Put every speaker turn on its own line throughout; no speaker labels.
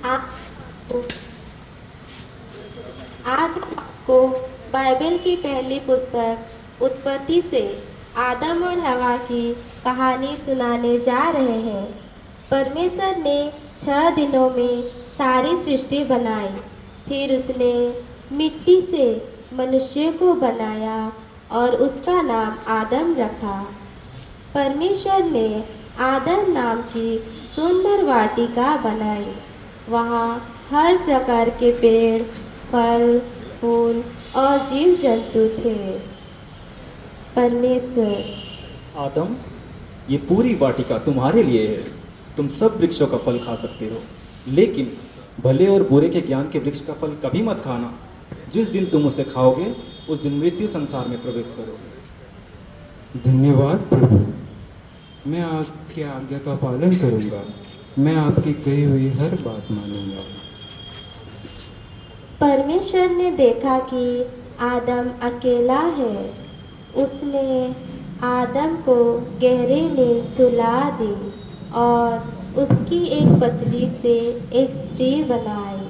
आपको आज हम आपको बाइबल की पहली पुस्तक उत्पत्ति से आदम और हवा की कहानी सुनाने जा रहे हैं। परमेश्वर ने 6 दिनों में सारी सृष्टि बनाई। फिर उसने मिट्टी से मनुष्य को बनाया और उसका नाम आदम रखा। परमेश्वर ने आदम नाम की सुंदर वाटिका बनाई। वहाँ हर प्रकार के पेड़, फल, फूल और जीव जंतु थे। परमेश्वर।
आदम, ये पूरी वाटिका तुम्हारे लिए है। तुम सब वृक्षों का फल खा सकते हो, लेकिन भले और बुरे के ज्ञान के वृक्ष का फल कभी मत खाना। जिस दिन तुम उसे खाओगे, उस दिन मृत्यु संसार में प्रवेश करोगे।
धन्यवाद प्रभु। मैं आपकी आज्ञा का पालन करूंगा। मैं आपकी कही हुई हर बात मानूंगा।
परमेश्वर ने देखा कि आदम अकेला है। उसने आदम को गहरे नींद सुला दी और उसकी एक पसली से एक स्त्री बनाई।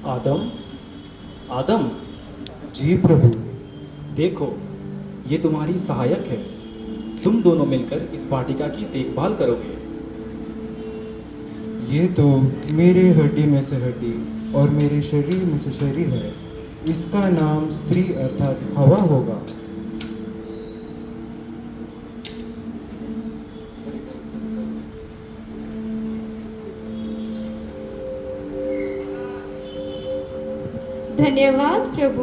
आदम, आदम,
जी प्रभु।
देखो, ये तुम्हारी सहायक है। तुम दोनों मिलकर इस वाटिका की देखभाल करोगे।
ये तो मेरे हड्डी में से हड्डी और मेरे शरीर में से शरीर है। इसका नाम स्त्री अर्थात हवा होगा।
धन्यवाद प्रभु।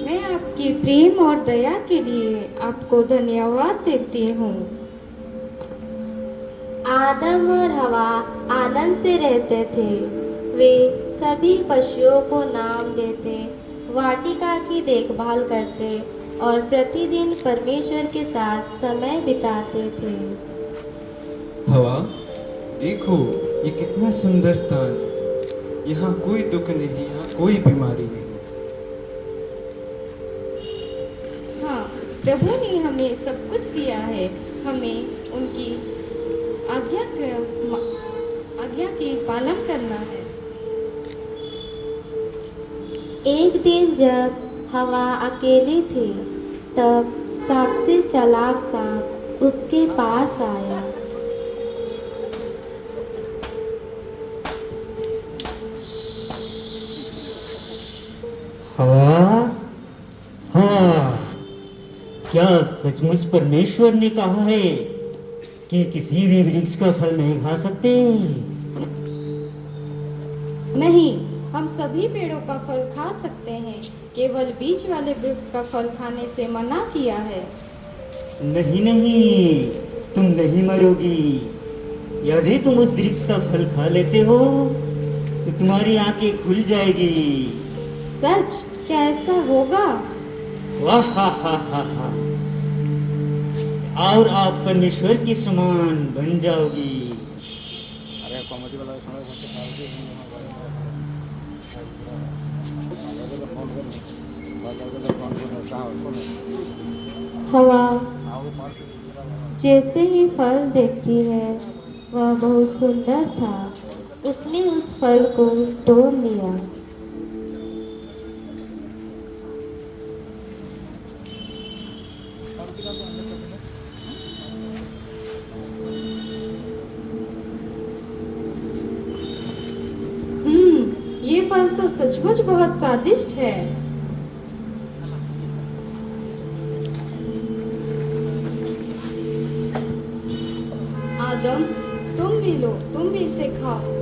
मैं आपके प्रेम और दया के लिए आपको धन्यवाद देती हूँ।
आदम और हवा आनंद से रहते थे। वे सभी पशुओं को नाम देते, वाटिका की देखभाल करते और प्रतिदिन परमेश्वर के साथ समय बिताते थे।
हवा, देखो ये कितना सुंदर स्थान। यहाँ कोई दुख नहीं, यहाँ कोई बीमारी नहीं।
हाँ, प्रभु ने हमें सब कुछ दिया है। हमें उनकी आज्ञा की पालन करना है।
एक दिन जब हवा अकेली थी, तब सबसे चालाक सांप उसके पास आया।
हाँ हाँ, क्या सचमुच परमेश्वर ने कहा है कि किसी भी वृक्ष का फल नहीं खा सकते?
नहीं, हम सभी पेड़ों का फल खा सकते हैं। केवल बीज वाले वृक्ष का फल खाने से मना किया है।
नहीं नहीं, तुम नहीं मरोगी। यदि तुम उस वृक्ष का फल खा लेते हो तो तुम्हारी आंखें खुल जाएगी।
सच? क्या ऐसा होगा?
वाह हा हा हा हा। और आप परमेश्वर के समान बन जाओगी।
हवा जैसे ही फल देखती है, वह बहुत सुंदर था। उसने उस फल को तोड़ लिया।
ये फल तो सचमुच बहुत स्वादिष्ट है। आदम, तुम भी लो, तुम भी इसे खाओ।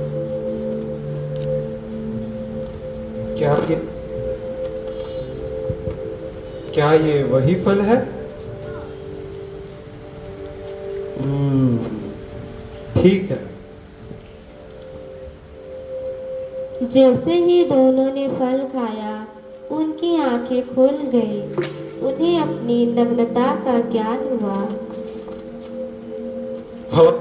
क्या ये वही फल है? ठीक है।
जैसे ही दोनों ने फल खाया, उनकी आंखें खुल गई। उन्हें अपनी नग्नता का ज्ञान हुआ।
हवा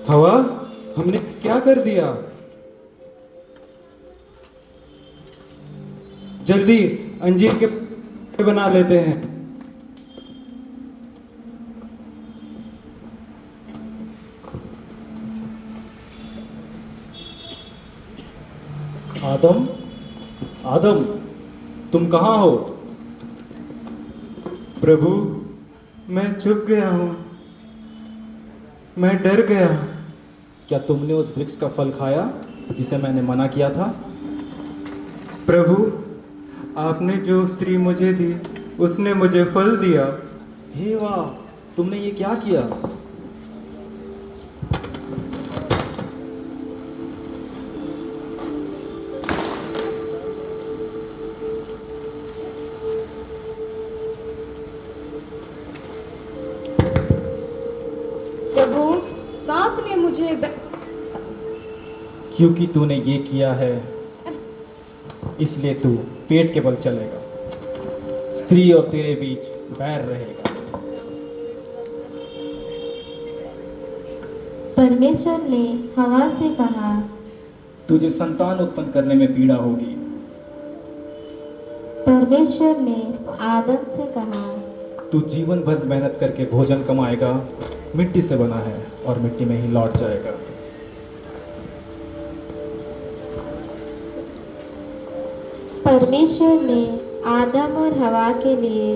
हवा, हमने क्या कर दिया? जल्दी अंजीर के बना लेते हैं।
आदम, आदम, तुम कहाँ हो?
प्रभु, मैं चुप गया हूँ, मैं डर गया।
क्या तुमने उस वृक्ष का फल खाया जिसे मैंने मना किया था?
प्रभु, आपने जो स्त्री मुझे दी उसने मुझे फल दिया।
हे वाह, तुमने ये क्या किया?
प्रभु, सांप ने मुझे
क्योंकि तूने ये किया है इसलिए तू पेट के बल चलेगा। स्त्री और तेरे बीच बैर रहेगा।
परमेश्वर ने हवा से कहा,
तुझे संतान उत्पन्न करने में पीड़ा होगी।
परमेश्वर ने आदम से कहा,
तू जीवन भर मेहनत करके भोजन कमाएगा। मिट्टी से बना है और मिट्टी में ही लौट जाएगा।
परमेश्वर ने आदम और हवा के लिए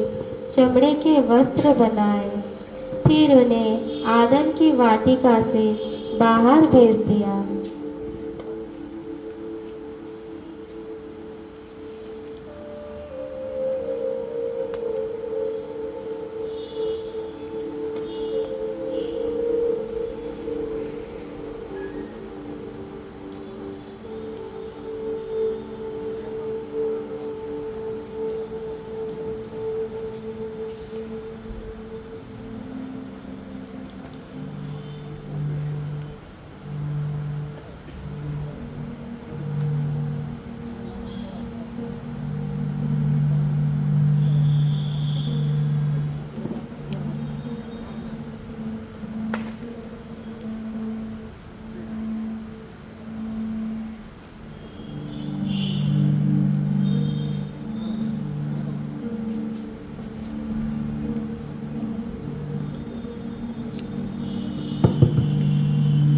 चमड़े के वस्त्र बनाए। फिर उन्हें आदम की वाटिका से बाहर भेज दिया।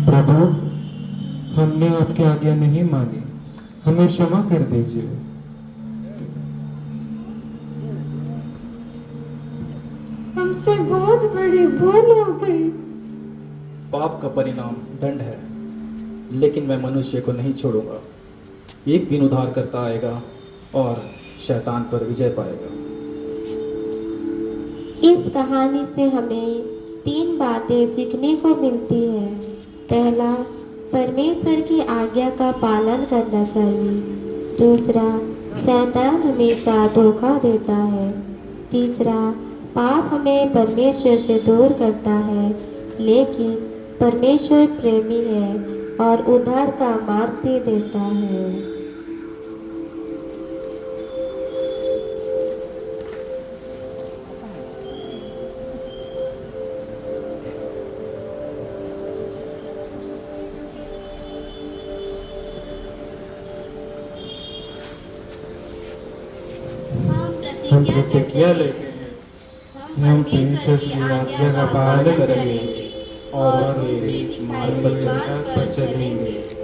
प्रभु, हमने आपकी आज्ञा नहीं मानी, हमें क्षमा कर दीजिए।
हमसे बहुत बड़ी भूल हो गई।
पाप का परिणाम दंड है, लेकिन मैं मनुष्य को नहीं छोड़ूंगा। एक दिन उद्धार करता आएगा और शैतान पर विजय पाएगा।
इस कहानी से हमें 3 बातें सीखने को मिलती हैं। पहला, परमेश्वर की आज्ञा का पालन करना चाहिए। दूसरा, शैतान हमेशा धोखा देता है। तीसरा, पाप हमें परमेश्वर से दूर करता है, लेकिन परमेश्वर प्रेमी है और उद्धार का मार्ग भी देता है।
हम प्रतिज्ञा लेते हैं कि हम परमेश्वर की आज्ञा का पालन करेंगे और उसके मार्ग पर चलेंगे।